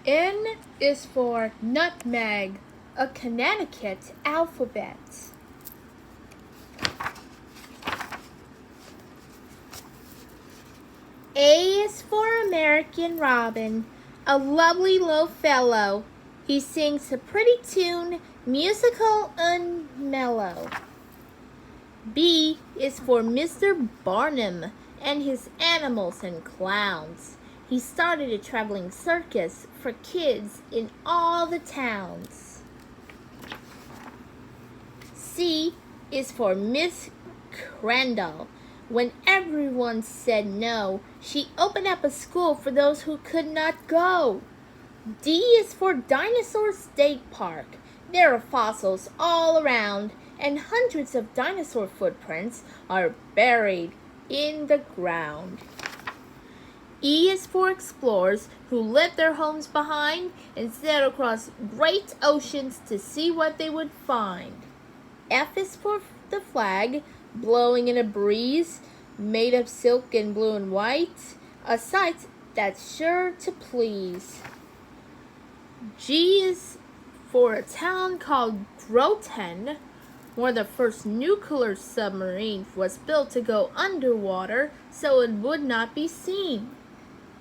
N is for Nutmeg, a Connecticut alphabet. A is for American Robin, a lovely little fellow. He sings a pretty tune, musical and mellow. B is for Mr. Barnum and his animals and clowns. He started a traveling circus for kids in all the towns. C is for Miss Crandall. When everyone said no, she opened up a school for those who could not go. D is for Dinosaur State Park. There are fossils all around, and hundreds of dinosaur footprints are buried in the ground. E is for explorers who left their homes behind and sailed across great oceans to see what they would find. F is for the flag, blowing in a breeze, made of silk and blue and white, a sight that's sure to please. G is for a town called Groton, where the first nuclear submarine was built to go underwater so it would not be seen.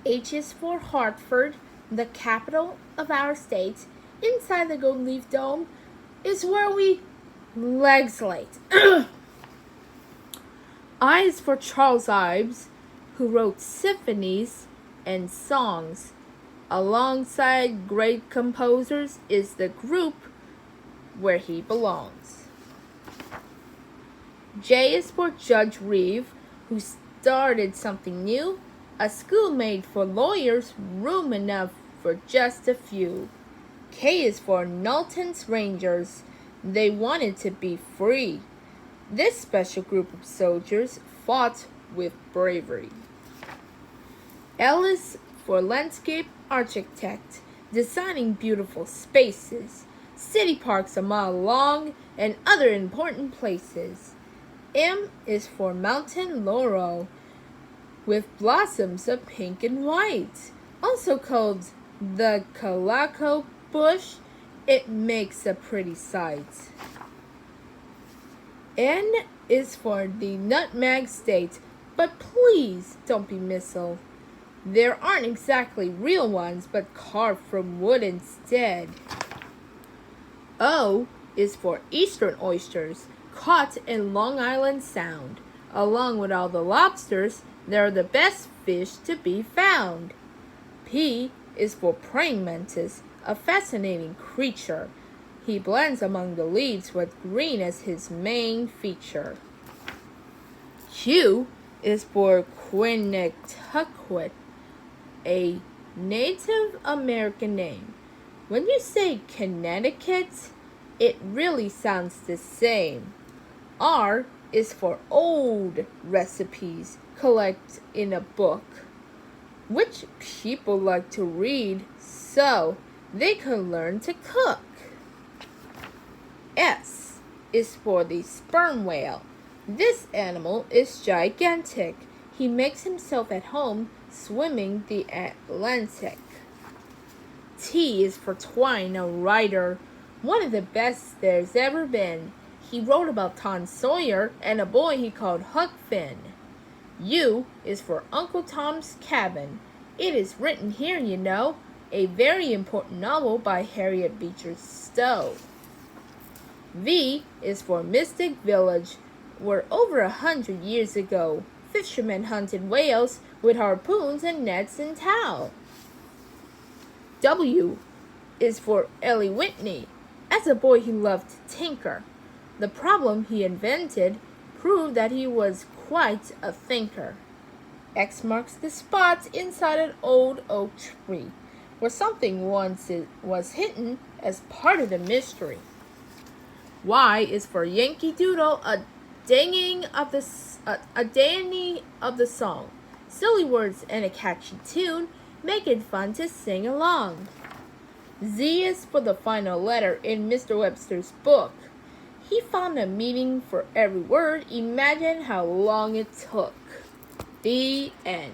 H is for Hartford, the capital of our state. Inside the Golden Leaf Dome is where we legislate. I is for Charles Ives, who wrote symphonies and songs. Alongside great composers is the group where he belongs. J is for Judge Reeve, who started something new, a school made for lawyers, room enough for just a few. K is for Knowlton's Rangers. They wanted to be free. This special group of soldiers fought with bravery. L is for landscape architect, designing beautiful spaces, city parks a mile long, and other important places. M is for mountain laurel, with blossoms of pink and white, also called the calaco bush. It makes a pretty sight. N is for the Nutmeg State, but please don't be misled. There aren't exactly real ones, but carved from wood instead. O is for Eastern oysters, caught in Long Island Sound. Along with all the lobsters, they're the best fish to be found. P is for praying mantis, a fascinating creature. He blends among the leaves with green as his main feature. Q is for Connecticut, a Native American name. When you say Connecticut, it really sounds the same. R is for old recipes collected in a book, which people like to read so they can learn to cook. S is for the sperm whale. This animal is gigantic. He makes himself at home swimming the Atlantic. T is for Twine, a writer, one of the best there's ever been. He wrote about Tom Sawyer and a boy he called Huck Finn. U is for Uncle Tom's Cabin. It is written here, you know, a very important novel by Harriet Beecher Stowe. V is for Mystic Village, where over 100 years ago, fishermen hunted whales with harpoons and nets and towel. W is for Ellie Whitney. As a boy, he loved to tinker. The problem he invented proved that he was quite a thinker. X marks the spot inside an old oak tree, where something once was hidden as part of the mystery. Y is for Yankee Doodle, a dinging of the song. Silly words and a catchy tune make it fun to sing along. Z is for the final letter in Mr. Webster's book. He found a meaning for every word. Imagine how long it took. The end.